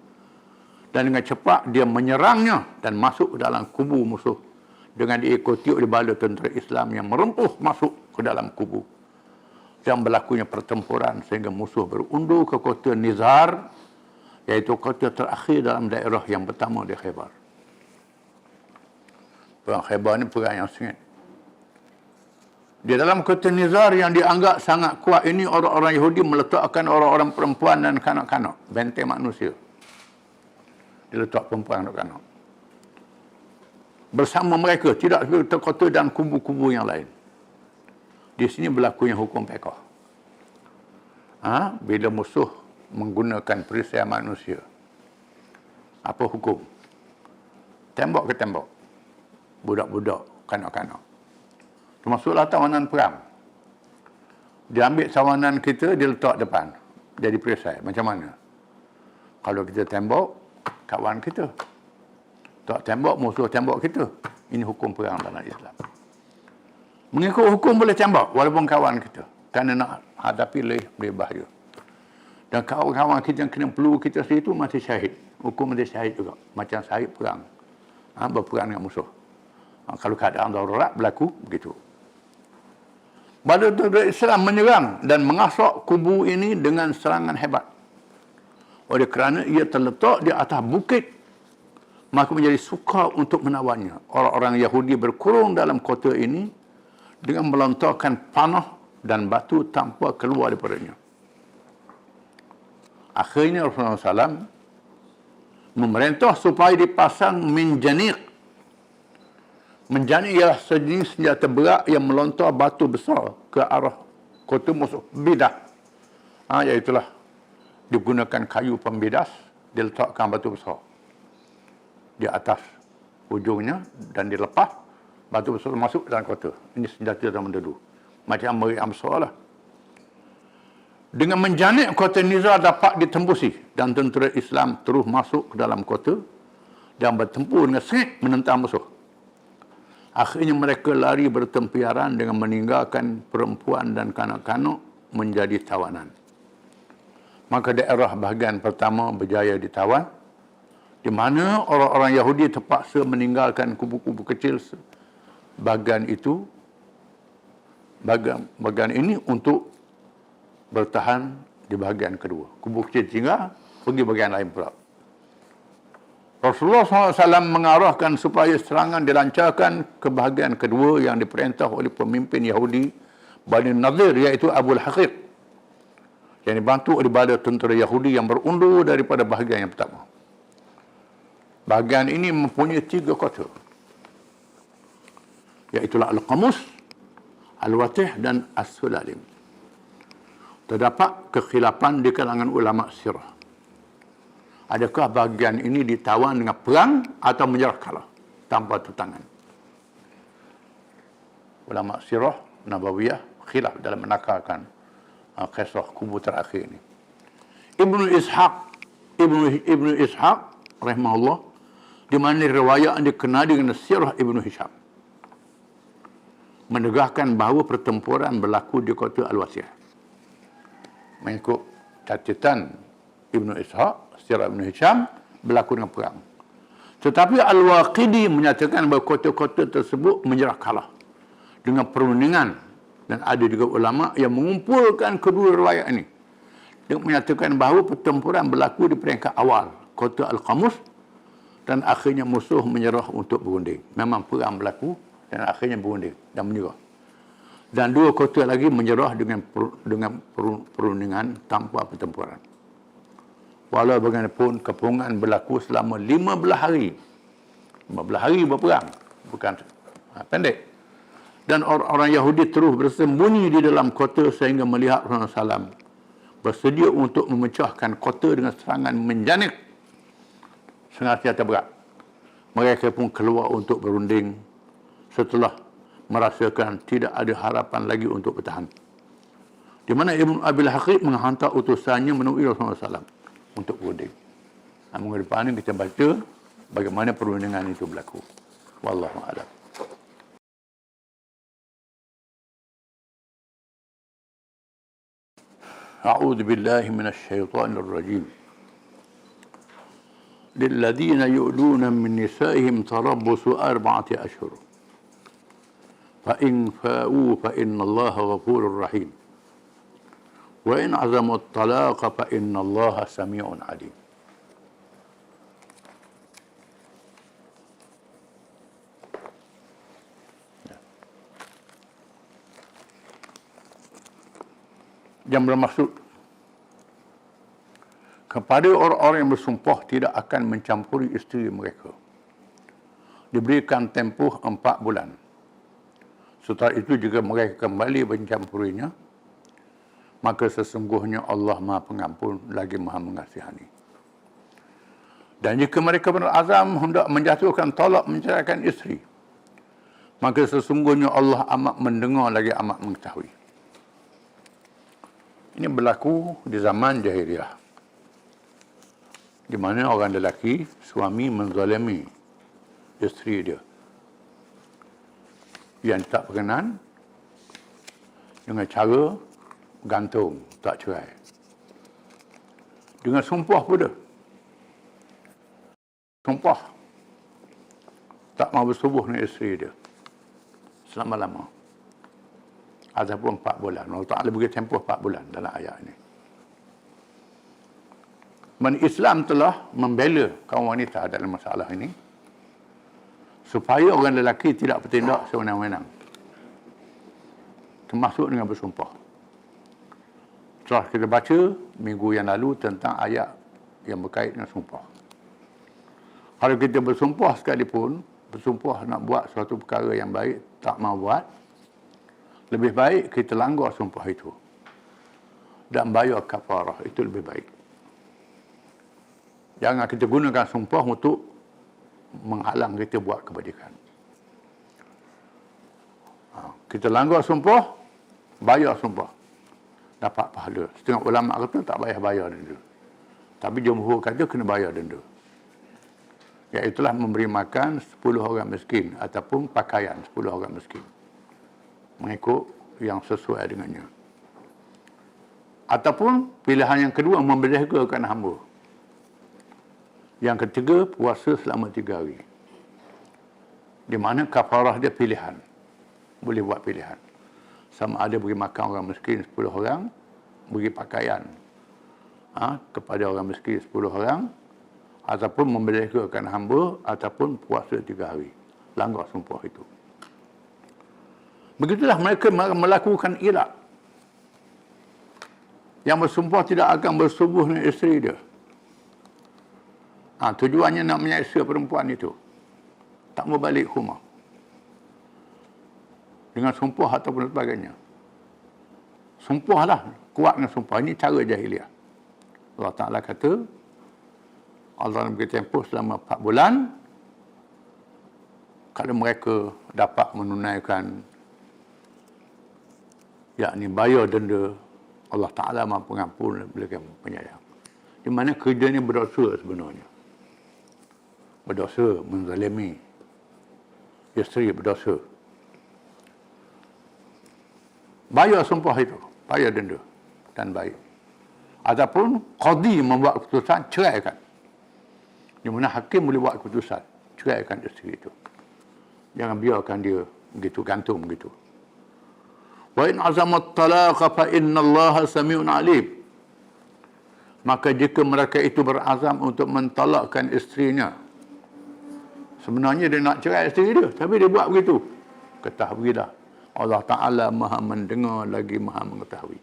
Speaker 1: dan dengan cepat dia menyerangnya dan masuk ke dalam kubu musuh dengan diikuti oleh bala tentera Islam yang merempuh masuk ke dalam kubu. Dan berlakunya pertempuran sehingga musuh berundur ke kota Nizar, iaitu kota terakhir dalam daerah yang pertama di Khaybar. Perang Khaybar ini perang yang sengit. Di dalam kota Nizar yang dianggap sangat kuat ini, orang-orang Yahudi meletakkan orang-orang perempuan dan kanak-kanak, benteng manusia. Diletak perempuan dan kanak bersama mereka, tidak terkota dan kubu-kubu yang lain. Di sini berlakunya hukum fiqh. Bila musuh menggunakan perisai manusia, apa hukum? Tembok ke tembok, budak-budak, kanak-kanak. Termasuklah tawanan perang. Dia ambil tawanan kita, dia letak depan, jadi perisai. Macam mana? Kalau kita tembok, kawan kita. Tak tembok, musuh tembok kita. Ini hukum perang dalam Islam. Mengikut hukum boleh tembak walaupun kawan kita, kerana nak hadapi lebih bahaya. Dan kawan-kawan kita yang kena peluru kita situ mati syahid. Hukum mati syahid juga, macam syahid perang, berperang dengan musuh. Kalau keadaan darurat berlaku begitu. Bala tentera Islam menyerang dan mengasok kubu ini dengan serangan hebat. Oleh kerana ia terletak di atas bukit, maka menjadi sukar untuk menawannya. Orang-orang Yahudi berkurung dalam kota ini dengan melontarkan panah dan batu tanpa keluar daripadanya. Akhirnya Rasulullah SAW memerintah supaya dipasang minjanik. Minjanik ialah sejenis senjata berat yang melontar batu besar ke arah kota musuh. Bidah. Iaitulah digunakan kayu pembidas, diletakkan batu besar di atas ujungnya dan dilepas, batu besar masuk dalam kota. Ini senjata zaman dulu. Macam meriam besar lah. Dengan menjanik, kota Nizar dapat ditembusi dan tentera Islam terus masuk ke dalam kota dan bertempur dengan sengit menentang musuh. Akhirnya mereka lari bertempiaran dengan meninggalkan perempuan dan kanak-kanak menjadi tawanan. Maka daerah bahagian pertama berjaya ditawan, di mana orang-orang Yahudi terpaksa meninggalkan kubu-kubu kecil bahagian itu, bahagian ini untuk bertahan di bahagian kedua. Kubu kecil tinggal, pergi bahagian lain pula. Rasulullah SAW mengarahkan supaya serangan dilancarkan ke bahagian kedua yang diperintah oleh pemimpin Yahudi Bani Nadir, iaitu Abu Al-Haqiq, yang dibantu oleh bala tentera Yahudi yang berundur daripada bahagian yang pertama. Bahagian ini mempunyai 3 kota, iaitu Al-Qamus, Al-Watih dan As-Sulalim. Terdapat kekhilapan di kalangan ulama sirah. Adakah bahagian ini ditawan dengan perang atau menyerah kalah tanpa tentangan? Ulama sirah Nabawiyah khilaf dalam menakarkan kisah kubu terakhir ini. Ibnu Ishaq rahimahullah, di mana riwayat yang dikenal dengan sirah Ibnu Hisham, menegaskan bahawa pertempuran berlaku di kota Al-Wasiyah. Mengikut catatan Ibnu Ishaq, sirah Ibnu Hisham, berlaku dengan perang. Tetapi Al-Waqidi menyatakan bahawa kota-kota tersebut menyerah kalah dengan perundingan, dan ada juga ulama yang mengumpulkan kedua riwayat ini dan menyatakan bahawa pertempuran berlaku di peringkat awal kota Al-Qamus dan akhirnya musuh menyerah untuk berunding. Memang perang berlaku dan akhirnya berunding dan menyerah. Dan 2 kota lagi menyerah dengan perundingan tanpa pertempuran. Walau bagaimanapun, kepungan berlaku selama 15 hari. 15 hari berperang. Bukan pendek. Dan orang-orang Yahudi terus bersembunyi di dalam kota sehingga melihat Rasulullah SAW bersedia untuk memecahkan kota dengan serangan menjanik senjata berat. Mereka pun keluar untuk berunding setelah merasakan tidak ada harapan lagi untuk bertahan. Di mana Ibn Abil Haqiq menghantar utusannya menemui Rasulullah SAW untuk berunding. Minggu depan ini kita baca bagaimana perundingan itu berlaku. Wallahu a'lam. أعوذ بالله من الشيطان الرجيم للذين يؤلون من نسائهم تربص 4 أشهر فإن فاءوا فإن الله غفور رحيم وإن عزموا الطلاق فإن الله سميع عليم. Yang bermaksud kepada orang-orang yang bersumpah tidak akan mencampuri isteri mereka, diberikan tempoh 4 bulan. Setelah itu juga mereka kembali mencampurinya, maka sesungguhnya Allah Maha Pengampun lagi Maha Mengasihani. Dan jika mereka berazam hendak menjatuhkan talak menceraikan isteri, maka sesungguhnya Allah amat mendengar lagi amat mengetahui. Ini berlaku di zaman jahiliyah, di mana orang lelaki, suami menzalimi isteri dia yang tak berkenan dengan cara gantung, tak cerai. Dengan sumpah pula. Sumpah tak mahu bersubuh dengan isteri dia selama-lama. Ataupun 4 bulan. Allah Ta'ala beri tempoh 4 bulan dalam ayat ini. Dan Islam telah membela kaum wanita dalam masalah ini supaya orang lelaki tidak bertindak sewenang-wenang. termasuk dengan bersumpah. Telah kita baca minggu yang lalu tentang ayat yang berkait dengan sumpah. Kalau kita bersumpah sekalipun, bersumpah nak buat suatu perkara yang baik, tak mau buat, lebih baik kita langgar sumpah itu dan bayar kafarah, itu lebih baik. Jangan kita gunakan sumpah untuk menghalang kita buat kebajikan. Kita langgar sumpah, bayar sumpah, dapat pahala. Setengah ulama kata tak payah bayar denda, tapi jumhur kata kena bayar denda. Iaitulah memberi makan 10 orang miskin ataupun pakaian 10 orang miskin, mengikut yang sesuai dengannya. Ataupun pilihan yang kedua, membeliharakan hamba. Yang ketiga, puasa selama 3 hari. Di mana kafarah dia pilihan. Boleh buat pilihan. Sama ada beri makan orang miskin 10 orang, beri pakaian kepada orang miskin 10 orang, ataupun membeliharakan hamba, ataupun puasa 3 hari. Langgar sumpah itu. Begitulah mereka melakukan irak. Yang bersumpah tidak akan bersubuh dengan isteri dia. Tujuannya nak menyeksa perempuan itu. Tak mau balik rumah. Dengan sumpah ataupun sebagainya. Sumpahlah. Kuat dengan sumpah. Ini cara jahiliah. Allah Ta'ala kata, Allah beri tempoh selama 4 bulan. Kalau mereka dapat menunaikan, yakni bayar denda, Allah Ta'ala maha pengampun dan penyayang. Di mana kerja ini berdosa sebenarnya. Berdosa, menzalimi isteri, berdosa. Bayar sumpah itu, bayar denda dan baik. Ataupun qadi membuat keputusan, ceraikan. Di mana hakim boleh buat keputusan, ceraikan isteri itu. Jangan biarkan dia begitu gantung begitu. Wa in azamat talaqa fa innallaha samiun alim. Maka jika mereka itu berazam untuk mentalakkan isterinya, sebenarnya dia nak cerai isteri dia, tapi dia buat begitu, ketahuilah Allah Ta'ala maha mendengar lagi maha mengetahui.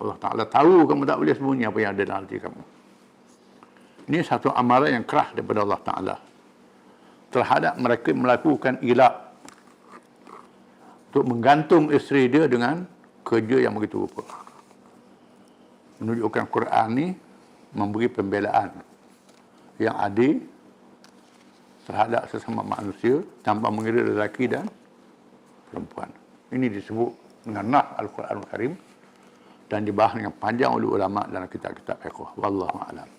Speaker 1: Allah Ta'ala tahu kamu tak boleh sembunyi apa yang ada dalam hati kamu. Ini satu amaran yang keras daripada Allah Ta'ala terhadap mereka melakukan ilak untuk menggantung isteri dia dengan kerja yang begitu rupa. Menunjukkan Quran ni memberi pembelaan yang adil terhadap sesama manusia tanpa mengira lelaki dan perempuan. Ini disebut dengan nas Al-Quran Al-Karim dan dibahas dengan panjang oleh ulama dalam kitab-kitab fiqh. Wallahu a'lam.